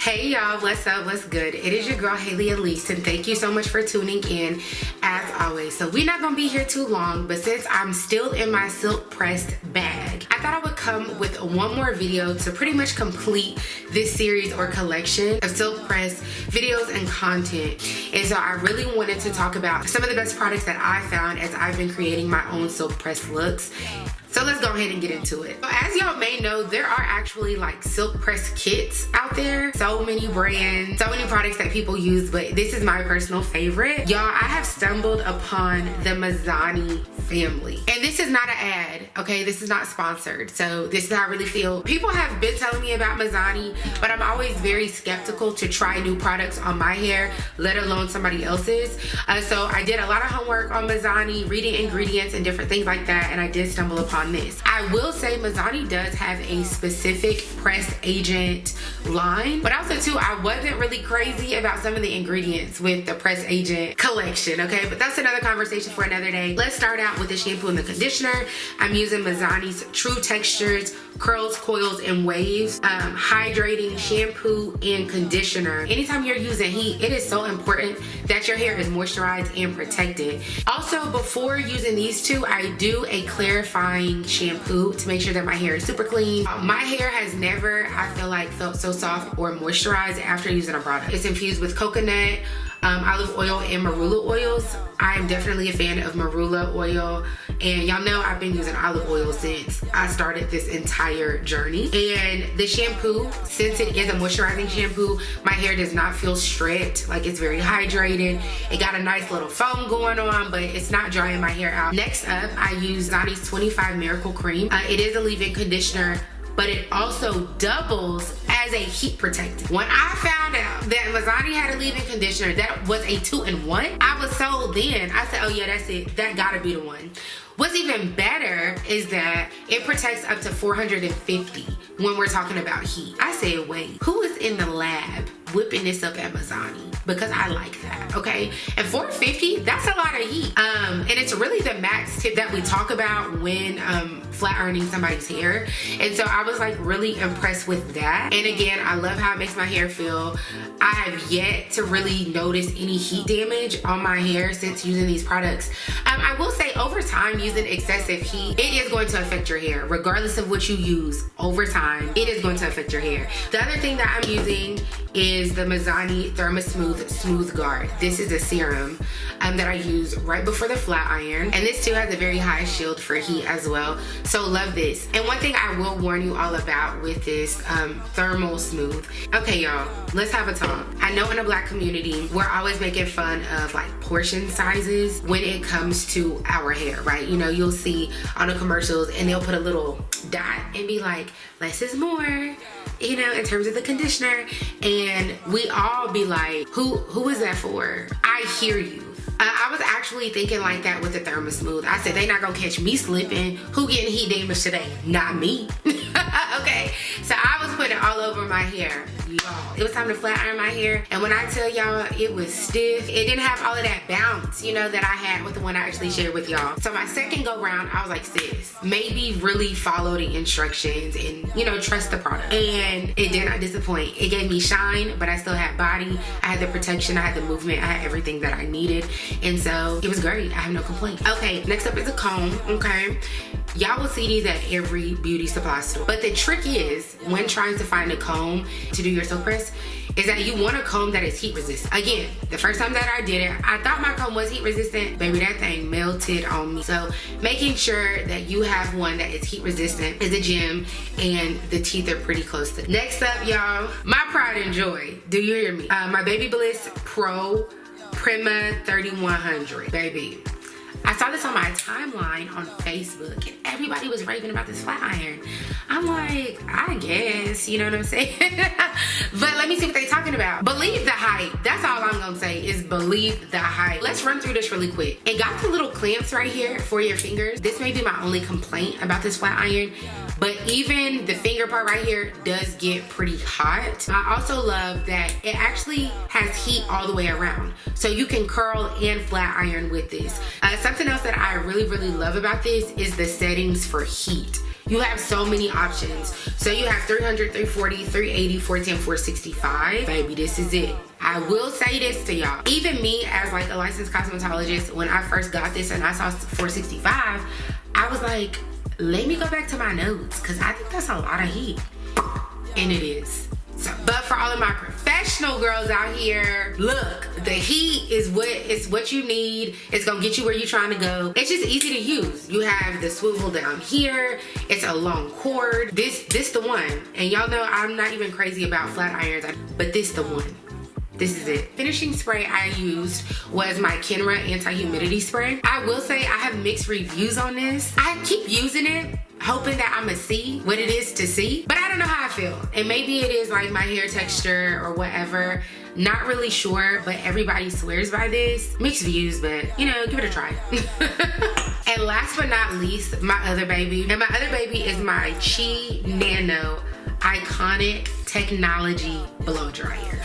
Hey y'all, what's up, what's good? It is your girl Haley Elise, and thank you so much for tuning in as always. So we're not gonna be here too long, but since I'm still in my silk pressed bag, I thought I would come with one more video to pretty much complete this series or collection of silk pressed videos and content. And so I really wanted to talk about some of the best products that I found as I've been creating my own silk pressed looks. So let's go ahead and get into it. So as y'all may know, there are actually like silk press kits out there. So many brands, so many products that people use, but this is my personal favorite. Y'all, I have stumbled upon the Mizani family. And this is not an ad, okay? This is not sponsored. So this is how I really feel. People have been telling me about Mizani, but I'm always very skeptical to try new products on my hair, let alone somebody else's. So I did a lot of homework on Mizani, reading ingredients and different things like that, and I did stumble upon this. I will say Mizani does have a specific press agent line, but also too, I wasn't really crazy about some of the ingredients with the press agent collection, okay? But that's another conversation for another day. Let's start out with the shampoo and the conditioner. I'm using Mizani's True Textures Curls, Coils, and Waves hydrating shampoo and conditioner. Anytime you're using heat, it is so important that your hair is moisturized and protected. Also, before using these two, I do a clarifying shampoo to make sure that my hair is super clean. My hair has never, I feel like, felt so soft or moisturized after using a product. It's infused with coconut, olive oil, and marula oils. I am definitely a fan of marula oil, and y'all know I've been using olive oil since I started this entire journey. And the shampoo, since it is a moisturizing shampoo, my hair does not feel stretched. Like, it's very hydrated. It got a nice little foam going on, but it's not drying my hair out. Next up, I use Mizani's 25 Miracle Cream. It is a leave-in conditioner, but it also doubles as a heat protectant. When I found out that Mizani had a leave-in conditioner that was a 2-in-1, I was sold then. I said, oh yeah, that's it. That gotta be the one. What's even better is that it protects up to 450 when we're talking about heat. I said, wait, who is in the lab whipping this up at Mizani? Because I like that, okay? And 450, that's a lot of heat. And it's really the max tip that we talk about when flat ironing somebody's hair. And so I was like really impressed with that. And again, I love how it makes my hair feel. I have yet to really notice any heat damage on my hair since using these products. I will say over time, using excessive heat, it is going to affect your hair. Regardless of what you use, over time, it is going to affect your hair. The other thing that I'm using is the Mizani ThermoSmooth Smooth Guard. This is a serum that I use right before the flat iron. And this too has a very high shield for heat as well. So love this. And one thing I will warn you all about with this Thermal Smooth. Okay, y'all, let's have a talk. I know in the Black community, we're always making fun of like portion sizes when it comes to our hair, right? You know, you'll see on the commercials and they'll put a little dot and be like, less is more, you know, in terms of the conditioner. And we all be like, who is that for? I hear you. I was actually thinking like that with the ThermoSmooth. I said, they not gonna catch me slipping. Who getting heat damage today? Not me. Okay, so I was putting it all over my hair, y'all. It was time to flat iron my hair, and when I tell y'all it was stiff, it didn't have all of that bounce, you know, that I had with the one I actually shared with y'all. So my second go round, I was like, sis, maybe really follow the instructions and, you know, trust the product. And it did not disappoint. It gave me shine, but I still had body. I had the protection, I had the movement, I had everything that I needed. And so it was great. I have no complaints. Okay, next up is a comb, okay? Y'all will see these at every beauty supply store. But the trick is, when trying to find a comb to do your silk press, is that you want a comb that is heat resistant. Again, the first time that I did it, I thought my comb was heat resistant. Baby, that thing melted on me. So making sure that you have one that is heat resistant is a gem, and the teeth are pretty close to. Next up, y'all, my pride and joy. Do you hear me? My Babybliss Pro Prima 3100, baby. I saw this on my timeline on Facebook, and everybody was raving about this flat iron. I'm like, I guess, you know what I'm saying? But let me see what they're talking about. Believe the hype. That's all I'm gonna say is believe the hype. Let's run through this really quick. It got the little clamps right here for your fingers. This may be my only complaint about this flat iron, but even the finger part right here does get pretty hot. I also love that it actually has heat all the way around. So you can curl and flat iron with this. Something else that I really love about this is the settings for heat. You have so many options. So you have 300, 340, 380, 410, 465. Baby, this is it. I will say this to y'all. Even me as like a licensed cosmetologist, when I first got this and I saw 465, I was like, let me go back to my notes, because I think that's a lot of heat. And it is. So, but for all of my professional girls out here, look, the heat is what you need. It's gonna get you where you're trying to go. It's just easy to use. You have the swivel down here. It's a long cord. This the one. And y'all know I'm not even crazy about flat irons, but this the one. This is it. Finishing spray I used was my Kenra anti-humidity spray. I will say I have mixed reviews on this. I keep using it, hoping that I'ma see what it is to see, but I don't know how I feel. And maybe it is like my hair texture or whatever. Not really sure, but everybody swears by this. Mixed views, but you know, give it a try. And last but not least, my other baby. And my other baby is my Chi Nano Iconic Technology Blow Dryer.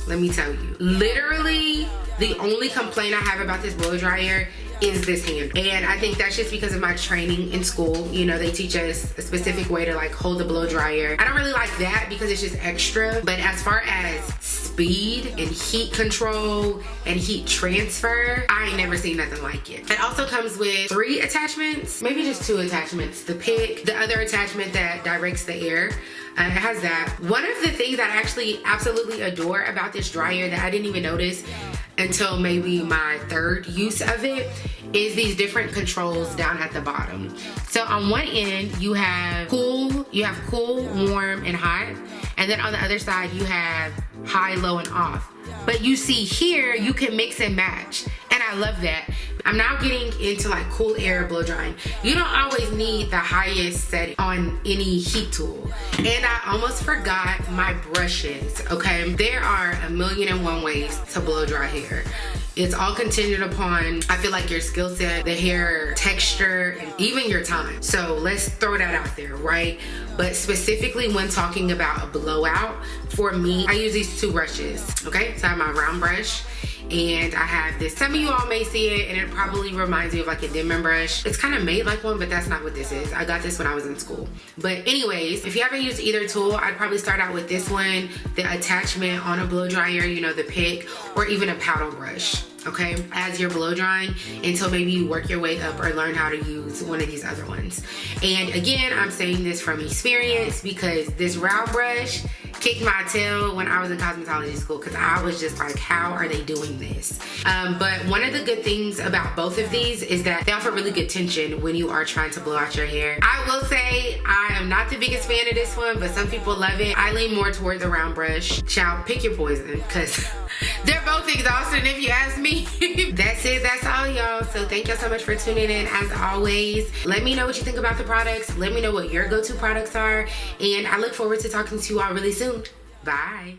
Let me tell you, literally the only complaint I have about this blow dryer is this hand. And I think that's just because of my training in school. You know, they teach us a specific way to like hold the blow dryer. I don't really like that because it's just extra. But as far as speed and heat control and heat transfer, I ain't never seen nothing like it. It also comes with 3 attachments, maybe just 2 attachments. The pick, the other attachment that directs the air. It has that. One of the things that I actually absolutely adore about this dryer that I didn't even notice until maybe my 3rd use of it is these different controls down at the bottom. So on one end you have cool, warm, and hot. And then on the other side you have high, low, and off. But you see here you can mix and match. And I love that. I'm now getting into like cool air blow drying. You don't always need the highest setting on any heat tool. And I almost forgot my brushes, okay? There are 1,000,001 ways to blow dry hair. It's all contingent upon, I feel like, your skill set, the hair texture, and even your time. So let's throw that out there, right? But specifically when talking about a blowout, for me, I use these 2 brushes, okay? So I have my round brush, and I have this. Some of you all may see it, and it probably reminds me of like a Denman brush. It's kind of made like one, but that's not what this is. I got this when I was in school. But anyways, if you haven't used either tool, I'd probably start out with this one, the attachment on a blow dryer, you know, the pick, or even a paddle brush, okay, as you're blow drying until maybe you work your way up or learn how to use one of these other ones. And again, I'm saying this from experience because this round brush kicked my tail when I was in cosmetology school, because I was just like, how are they doing this? But one of the good things about both of these is that they offer really good tension when you are trying to blow out your hair. I will say I am not the biggest fan of this one, but some people love it. I lean more toward the round brush. Child, pick your poison, because they're both exhausting if you ask me. That's it, that's all, y'all. So thank y'all so much for tuning in. As always, let me know what you think about the products. Let me know what your go-to products are, and I look forward to talking to you all really soon. Bye.